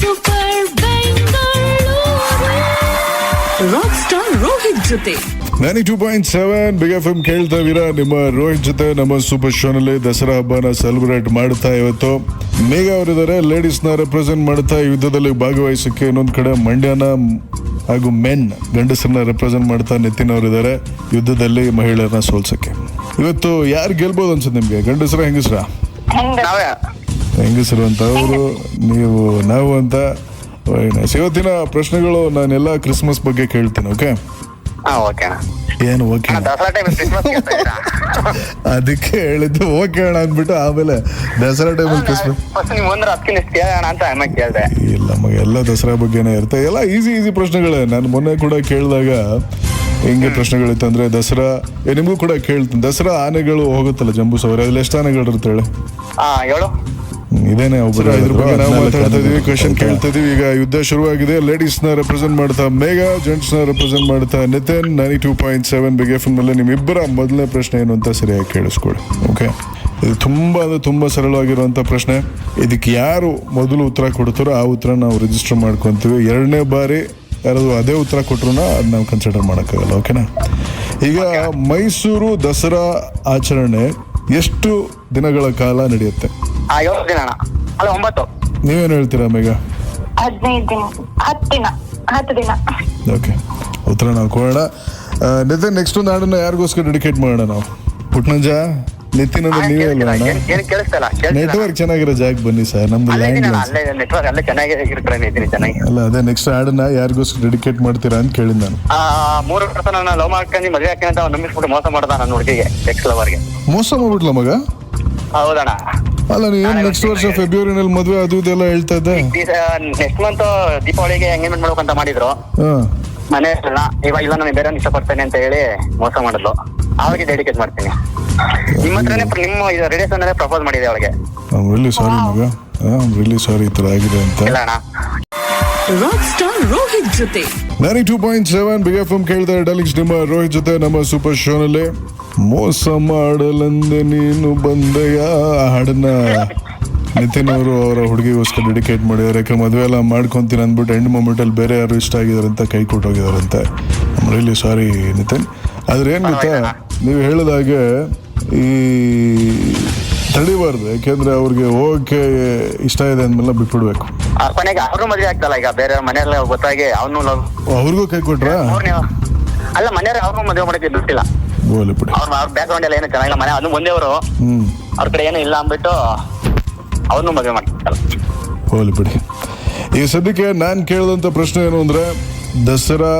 Super Bengaluru rock star Rohit ಜೊತೆ 92.7 big FM ಕೇಳ್ತಾ ಇದ್ದೀರಾ. ನಿಮ್ಮ ರೋಹಿತ್ ಜೊತೆ ನಮ್ಮ ಸೂಪರ್ ಶೋನಲ್ಲಿ ದಸರಾ ಹಬ್ಬನ ಸೆಲೆಬ್ರೇಟ್ ಮಾಡ್ತಾ ಇವತ್ತು ಮೇಘ ಅವರಿದ್ದಾರೆ. ಲೇಡೀಸ್ನ ರೆಪ್ರೆಸೆಂಟ್ ಮಾಡ್ತಾ ಈ ಯುದ್ಧದಲ್ಲಿ ಭಾಗವಹಿಸಕ್ಕೆ ಇನ್ನೊಂದು ಕಡೆ ಮಂಡ್ಯನ ಹಾಗೂ ಗಂಡಸರನ್ನ ರೆಪ್ರೆಸೆಂಟ್ ಮಾಡ್ತಾ ನಿತಿನ್ ಅವರಿದ್ದಾರೆ ಯುದ್ಧದಲ್ಲಿ ಮಹಿಳೆಯರನ್ನ ಸೋಲ್ಸಕ್ಕೆ. ಇವತ್ತು ಯಾರು ಗೆಲ್ಬೋದು ಅನ್ಸುತ್ತೆ ನಿಮ್ಗೆ? ಗಂಡಸರ ಹೆಂಗಸರ? ಹೆಂಗಸರು ಅಂತ ಅವರು, ನೀವು ನಾವು ಅಂತ. ಇವತ್ತಿನ ಪ್ರಶ್ನೆಗಳು ನಾನೆಲ್ಲ ಕ್ರಿಸ್ಮಸ್ ಬಗ್ಗೆ ಕೇಳ್ತೀನಿ. ಓಕೆ ಏನು ಓಕೆ ಅದಕ್ಕೆ ಹೇಳಿದ್ದು ಓಕೆ ಅಣ್ಣ ಅಂದ್ಬಿಟ್ಟು ಆಮೇಲೆ ದಸರಾ ಟೈಮಲ್ಲಿ ಕ್ರಿಸ್ಮಸ್ ಇಲ್ಲ ಮಗ, ಎಲ್ಲ ದಸರಾ ಬಗ್ಗೆನೇ ಇರುತ್ತೆ. ಎಲ್ಲ ಈಸಿ ಪ್ರಶ್ನೆಗಳೇ. ನಾನು ಮೊನ್ನೆ ಕೂಡ ಕೇಳಿದಾಗ ಹೆಂಗೆ ಪ್ರಶ್ನೆಗಳಿತ್ತು ಅಂದ್ರೆ ದಸರಾ ನಿಮಗೂ ಕೂಡ ಕೇಳ್ತೀನಿ. ದಸರಾ ಆನೆಗಳು ಹೋಗುತ್ತಲ್ಲ ಜಂಬೂ ಸವಾರಿ, ಅದ್ರಲ್ಲಿ ಎಷ್ಟು ಆನೆಗಳು ಇರುತ್ತೆ ಹೇಳಿ? ಇದೇನೆ ಒಬ್ಬರು ಇದ್ರ ಬಗ್ಗೆ ನಾವು ಮಾತಾಡ್ತಾ ಇದೀವಿ, ಕ್ವೆಶನ್ ಕೇಳ್ತಾ ಇದೀವಿ. ಈಗ ಯುದ್ಧ ಶುರುವಾಗಿದೆ. ಲೇಡೀಸ್ ನ ರೆಪ್ರೆಸೆಂಟ್ ಮಾಡ್ತಾ ಮೇಘ, ಜೆಂಟ್ಸ್ ನ ರೆಪ್ರೆಸೆಂಟ್ ಮಾಡ್ತಾ ನಿತಿನ್. 92.7 ಬಿಗ್ FM ನಲ್ಲಿ ನಿಮ್ಮಿಬ್ಬರ ಮೊದಲನೇ ಪ್ರಶ್ನೆ ಏನು ಅಂತ ಸರಿಯಾಗಿ ಕೇಳಿಸ್ಕೊಳ್ಳಿ. ಓಕೆ, ಇದು ತುಂಬಾ ಸರಳವಾಗಿರುವಂತ ಪ್ರಶ್ನೆ. ಇದಕ್ಕೆ ಯಾರು ಮೊದಲು ಉತ್ತರ ಕೊಡ್ತಾರೋ ಆ ಉತ್ತರ ನಾವು ರಿಜಿಸ್ಟರ್ ಮಾಡ್ಕೊಂತೀವಿ. ಎರಡನೇ ಬಾರಿ ಯಾರಾದ್ರು ಅದೇ ಉತ್ತರ ಕೊಟ್ರು ಅದು ನಾವು ಕನ್ಸಿಡರ್ ಮಾಡೋಕ್ಕಾಗಲ್ಲ. ಓಕೆನಾ? ಈಗ ಮೈಸೂರು ದಸರಾ ಆಚರಣೆ ಎಷ್ಟು ದಿನಗಳ ಕಾಲ ನಡೆಯುತ್ತೆ? 9. ನೀವೇನು ಹೇಳ್ತೀರಾ ಮೇಘ? 10 ದಿನ. ಓಕೆ, ಉತ್ತರ ನಾವು ಕೊಡೋಣ. ನಿತಿನ್, ನೆಕ್ಸ್ಟ್ ಒಂದು ಹಾಡನ್ನ ಯಾರಿಗೋಸ್ಕರ ಡೆಡಿಕೇಟ್ ಮಾಡೋಣ ನಾವು? ಪುಟ್ನಂಜ, ನಿತಿನ್ ಅಂದ್ರೆ ನೀವೇ ಅಲ್ವಾ? ನೆಟ್ವರ್ಕ್ ಚೆನ್ನಾಗಿರೋ ಜಾಗ ಬನ್ನಿ ಸರ್, ನಮ್ದು ಲ್ಯಾಂಡ್ ಅಲ್ಲ. ಅದೇ ನೆಕ್ಸ್ಟ್ ಹಾಡನ್ನ ಯಾರಿಗೋಸ್ಕರ ಡೆಡಿಕೇಟ್ ಮಾಡ್ತೀರಾ ಅಂತ ಕೇಳಿದ್ ನಾನು. 3 ವರ್ಷ ನಾನು ಲವ್ ಮಾಡ್ಕೊಂಡು ಮದುವೆ ಹಾಕಿ ಅಂತ ನಂಬಿಸ್ಬಿಟ್ಟು ಮೋಸ ಮಾಡ್ದ ನನ್ನ ಹುಡುಗಿಗೆ, ಎಕ್ಸ್ ಲವರ್ಗೆ. ಮೋಸ ಮಾಡ್ಬಿಟ್ಲ ಮಗ? ಹೌದಣ್ಣ. ಅಲ್ಲ, ನೀ ಏನ್ ನೆಕ್ಸ್ಟ್ ವರ್ಷ ಫೆಬ್ರವರಿನಲ್ಲಿ ಮದುವೆ ಅದು ಇದೆಲ್ಲ ಹೇಳ್ತಾ ಇದ್ದೆ. ನೆಕ್ಸ್ಟ್ ಮಂತ್ ದೀಪಾವಳಿಗೆ ಎಂಗೇಜ್ಮೆಂಟ್ ಮಾಡ್ಬೇಕಂತ ಮಾಡಿದ್ರು ಮನೆ ಎಲ್ಲ. ಇವಾಗ ಇಲ್ಲ, ನಾನು ಬೇರೆ ಇಷ್ಟಪಡ್ತೇನೆ ಅಂತ ಹೇಳಿ ಮೋಸ ಮಾಡಿದ್ಲು. ಅವಳಿಗೆ ಡೆಡಿಕೇಟ್ ಮಾಡ್ತೀನಿ. ನಿಮ್ಮ ಹತ್ರನೇ ನಿಮ್ಮ ರೇಡಿಯೇಷನ್ ಪ್ರಪೋಸ್ ಮಾಡಿದೆ ಅವಳಿಗೆ. ರಿಯಲಿ ಸಾರಿ ಮಗ, ರಿಯಲಿ ಸಾರಿ ಈ ತರ ಆಗಿದೆ ಅಂತ. ಇಲ್ಲ ಅಣ್ಣ. ರಾಕ್ ಸ್ಟಾರ್ ರೋಹಿತ್ ಜೊತೆ 92.7 ಬಿಗ್ FM ಕೇಳ್ತಾ ಡಾರ್ಲಿಂಗ್ಸ್, ನಿಮ್ಮ ರೋಹಿತ್ ಜೊತೆ ನಮ್ಮ ಸೂಪರ್ ಶೋನಲ್ಲಿ. ಮೋಸ ಮಾಡಲೆಂದೆ ನೀನು ಬಂದೆಯ ಹಾಡನ್ನ ನಿತಿನ್ ಅವರು ಅವರ ಹುಡುಗಿಗೋಸ್ಕರ ಡೆಡಿಕೇಟ್ ಮಾಡಿದ್ದಾರೆ. ಯಾಕೆ ಮದುವೆ ಎಲ್ಲ ಮಾಡ್ಕೊಂತೀನಿ ಅಂದ್ಬಿಟ್ಟು ಎಂಡ್ ಮೂಮೆಂಟ್ ಅಲ್ಲಿ ಬೇರೆ ಯಾರು ಇಷ್ಟ ಆಗಿದ್ದಾರೆ ಅಂತ ಕೈ ಕೊಟ್ಟೋಗಿದಾರಂತೆ. Really sorry Nitin. ಆದ್ರೆ ಏನ್ ಗೊತ್ತಾ, ನೀವು ಹೇಳಿದಾಗೆ ಈ ತಡಿಬಾರ್ದು. ಯಾಕೆಂದ್ರೆ ಅವ್ರಿಗೆ ಹೋಗಕ್ಕೆ ಇಷ್ಟ ಇದೆ ಅಂದ್ಮೇಲೆ ಬಿಟ್ಬಿಡ್ಬೇಕು. ಕೊನೆಗೆ ಅವ್ರು ಮದುವೆ ಆಗ್ತಲ್ಲ, ಈಗ ಬೇರೆ ಮನೆಯಲ್ಲ ಗೊತ್ತಾಗಿ ಅವನು ಅವ್ರಿಗೂ ಕೈ ಕೊಟ್ರ? ಅಲ್ಲ, ಮನೆಯವ್ರು ಅವ್ರಿಗೂ ಮದುವೆ ಮಾಡಕ್ಕೆ ಬಿಟ್ಟಿಲ್ಲ. ಅವ್ರ ಬ್ಯಾಕ್ ಗ್ರೌಂಡ್ ಎಲ್ಲ ಏನು ಚೆನ್ನಾಗಿಲ್ಲ. ಮನೆ ಅದು ಮುಂದೆಯವರು ಅವ್ರ ಕಡೆ ಏನೂ ಇಲ್ಲ ಅಂದ್ಬಿಟ್ಟು ಅವ್ರನ್ನೂ ಮದುವೆ ಮಾಡ್ತಾರೆ. ಹೋಗ್ಲಿ ಬಿಡಿ. ಈಗ ಸದ್ಯಕ್ಕೆ ನಾನು ಕೇಳಿದಂತ ಪ್ರಶ್ನೆ ಏನು ಅಂದ್ರೆ, ದಸರಾ